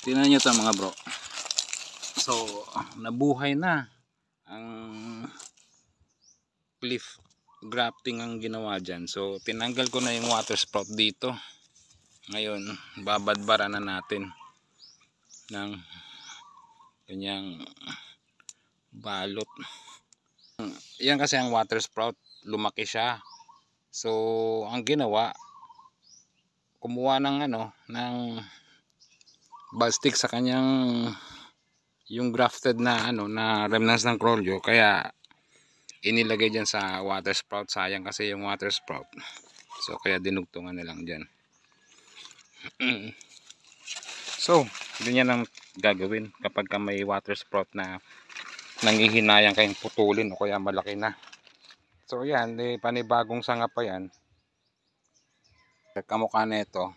Tingnan nyo ito mga bro. So nabuhay na ang cliff grafting ang ginawa dyan. So tinanggal ko na yung water spout dito. Ngayon babadbara na natin ng kanyang balot. Yan kasi ang water sprout, lumaki siya. So ang ginawa, kumuha ng ng bastik sa kanyang yung grafted na na remnants ng Crawlio, kaya inilagay diyan sa water sprout. Sayang kasi yung water sprout, so kaya dinugtungan na lang diyan. So ganyan ang gagawin kapag may water sprout na nangihinayang kayong putulin o kaya malaki na. So yan, panibagong sanga pa yan. Kamukha na ito,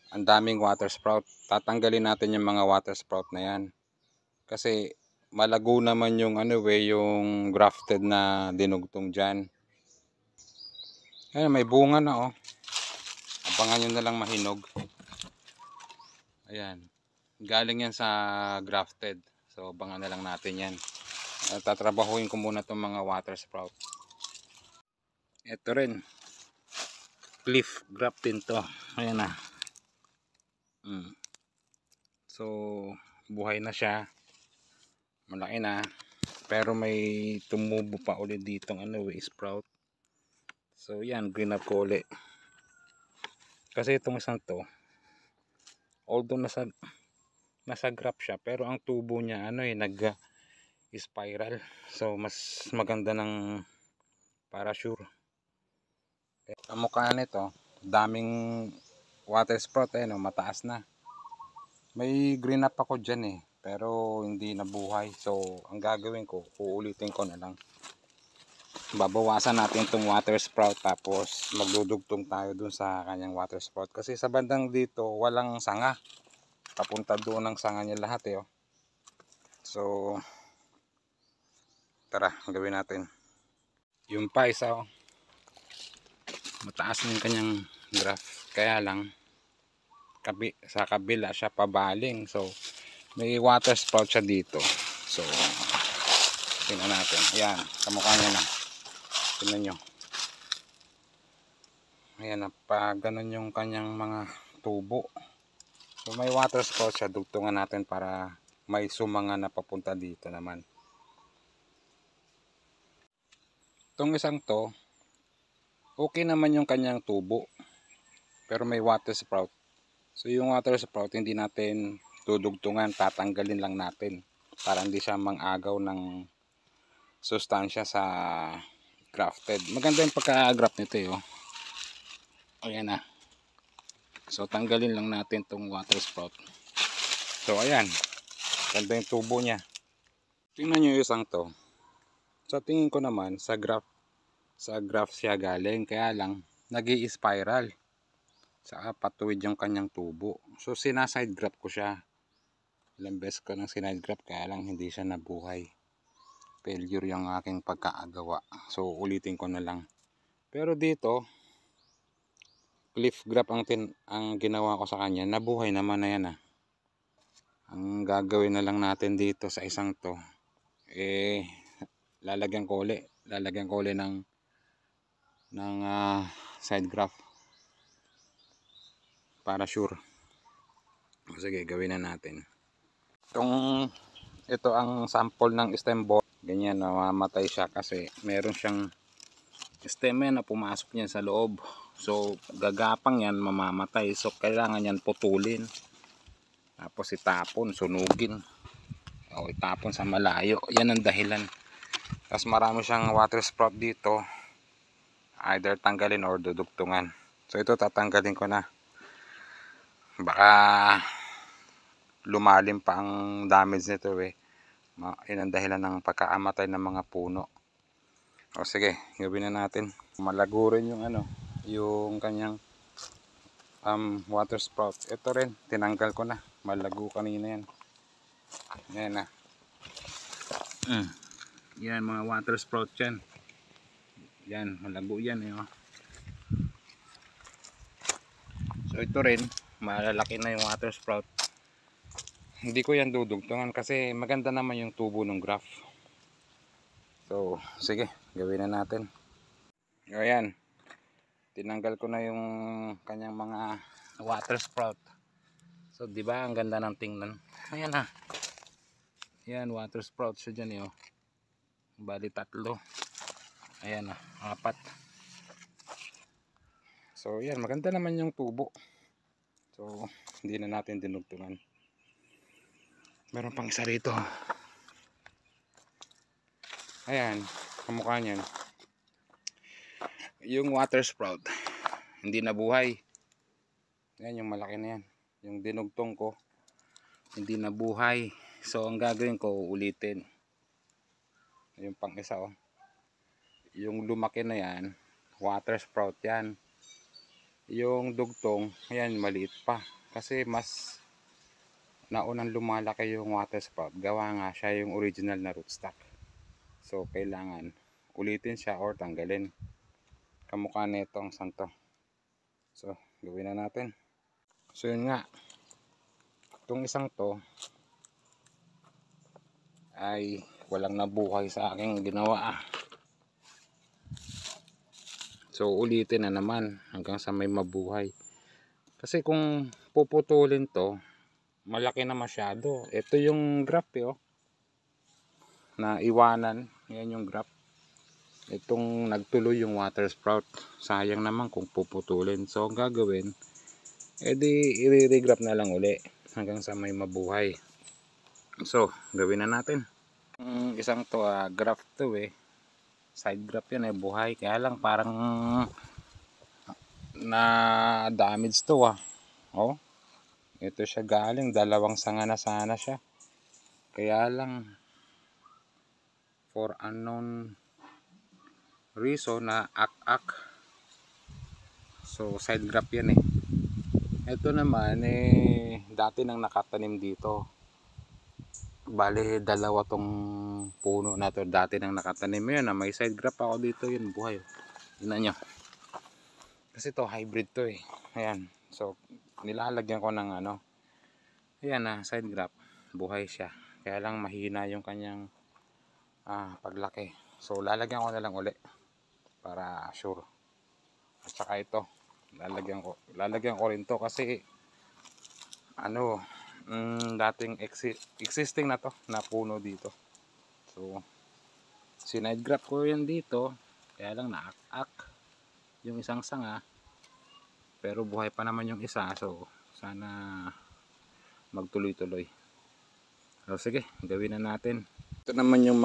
ang daming water sprout. Tatanggalin natin yung mga water sprout na yan kasi malago naman yung yung grafted na dinugtong dyan. Ayan, may bunga na abangan nyo na lang mahinog. Ayan, galing yan sa grafted, so abangan na lang natin yan. Tatrabahuin ko muna itong mga water sprout. Ito rin, cliff grafting to. Ayan na. So buhay na siya, malaki na, pero may tumubo pa ulit ditong sprout. So yan, green up ko ulit kasi itong isang to, although nasa graft siya, pero ang tubo niya nag spiral. So mas maganda ng parasure. Ang mukha nito, daming water sprout, mataas na. May green up ako dyan pero hindi nabuhay. So ang gagawin ko, uulitin ko na lang. Babawasan natin itong water sprout, tapos magdudugtong tayo dun sa kanyang water sprout. Kasi sa bandang dito walang sanga, papunta doon ang sanga niya lahat So tara, gawin natin. Yung pa isa mataas na yung kanyang graph, kaya lang sa kabila siya pabaling. So may water sprout siya dito. So tingnan natin. Ayan, kamukha niya na. Tingnan nyo. Ayan na, pa ganun yung kanyang mga tubo. So may water sprout siya, dugtungan natin para may sumanga na papunta dito naman. Itong isang to, okay naman yung kanyang tubo, pero may water sprout. So yung water sprout hindi natin dudugtungan, tatanggalin lang natin para hindi siya mangagaw ng sustansya sa grafted. Maganda yung pagka-graft nito Ayan na. So tanggalin lang natin tong water sprout. So ayan, ganda yung tubo niya. Tingnan nyo yung isang to. So tingin ko naman sa graft siya galing, kaya lang nag-i-spiral. Saka patuwid yung kanyang tubo. So sinaside graft ko siya. Ilang beses ko nang sinide graft, kaya lang hindi siya nabuhay. Failure yung aking pagkaagawa. So ulitin ko na lang. Pero dito, cliff graft ang ginawa ko sa kanya. Nabuhay naman na yan Ang gagawin na lang natin dito sa isang to, lalagyan ko ulit ng side graft para sure. Sige, gawin na natin. Ito ang sample ng stem ball. Ganyan, mamamatay siya kasi meron siyang stem na pumasok niyan sa loob. So gagapang yan, mamamatay. So kailangan yan putulin, tapos itapon, sunugin o itapon sa malayo. Yan ang dahilan. Tapos marami siyang water sprout dito, either tanggalin or dudugtungan. So ito tatanggalin ko na, baka lumalim pa ang damage nito yun ang dahilan ng pagkaamatay ng mga puno. O sige, gawin na natin. Malago rin yung yung kanyang water sprout. Ito rin, tinanggal ko na, malago kanina yan. Ayan na. Yan, mga water sprout yan. Yan, malago yan So ito rin, malalaki na yung water sprout. hindi ko yan dudugtungan kasi maganda naman yung tubo ng graph. So sige, gawin na natin. Ayan, tinanggal ko na yung kanyang mga water sprout. So di ba ang ganda ng tingnan. Ayan na. Ayan, water sprout siya dyan oh. Bali 3. Ayan na, 4. So yan, maganda naman yung tubo. So hindi na natin dinugtungan. Meron pang isa rito. Ayan, kamukha niyan. Yung water sprout hindi nabuhay. Ayan yung malaki na yan. Yung dinugtong ko hindi nabuhay. So ang gagawin ko, ulitin. Yung pang isa oh. Yung lumaki na yan, water sprout yan. Yung dugtong, ayan maliit pa. Kasi mas naunang lumalaki yung water sprout. Gawa nga siya yung original na rootstock. So kailangan ulitin siya or tanggalin. Kamukha nito ang santo. So gawin na natin. So yun nga. Itong isang to ay walang nabuhay sa aking ginawa. So ulitin na naman hanggang sa may mabuhay. Kasi kung puputulin to, malaki na masyado. Ito yung graph oh. Na iwanan. Yan yung graph. Itong nagtuloy yung water sprout. Sayang naman kung puputulin. So ang gagawin, edi i-regraph na lang uli hanggang sa may mabuhay. So gawin na natin. Isang to graph to side graph yan buhay. Kaya lang parang na damage to oh. Ito siya galing, 2 sanga na sana siya. Kaya lang for unknown reason na ak-ak. So side graph yan Ito naman dati nang nakatanim dito. Bale 2 tong puno na to dati nang nakatanim. Yun na may side graph ako dito, yun buhay. Tingnan nyo. Kasi to hybrid to Ayan. So nilalagyan ko ng ayan side graph. Buhay siya. Kaya lang mahina yung kanyang paglaki. So lalagyan ko na lang uli para sure. At saka ito lalagyan ko rin to kasi dating existing na to na puno dito. So sinide graph ko yan dito, kaya lang naak-ak yung isang sanga, pero buhay pa naman yung isa. So sana magtuloy-tuloy. So sige, gawin na natin. Ito naman yung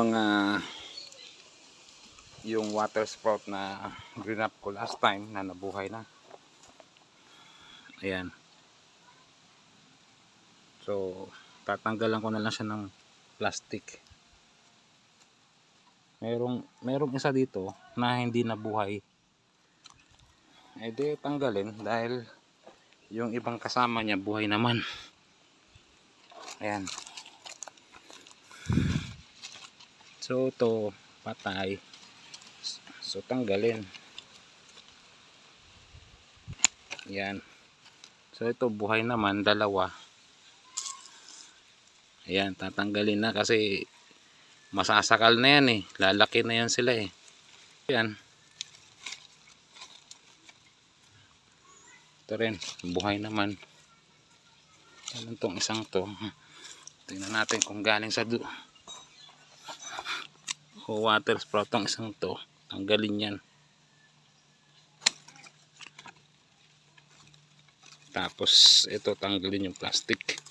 water sprout na green up ko last time na nabuhay na. Ayan. So tatanggalan ko na lang siya ng plastic. Merong isa dito na hindi nabuhay. Di tanggalin dahil yung ibang kasama niya buhay naman. Ayan. So to patay. So tanggalin. Ayan. So ito buhay naman, 2. Ayan, tatanggalin na kasi masasakal na yan lalaki na yan sila Ayan. Ito rin, buhay naman. Ayan tong isang to. Tingnan natin kung galing sa water sprout tong isang to. Tanggalin yan. Tapos ito tanggalin yung plastic.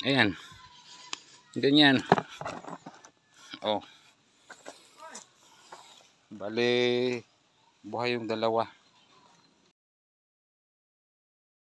Ayan. Ganyan. Oh. Bale buhay yung 2.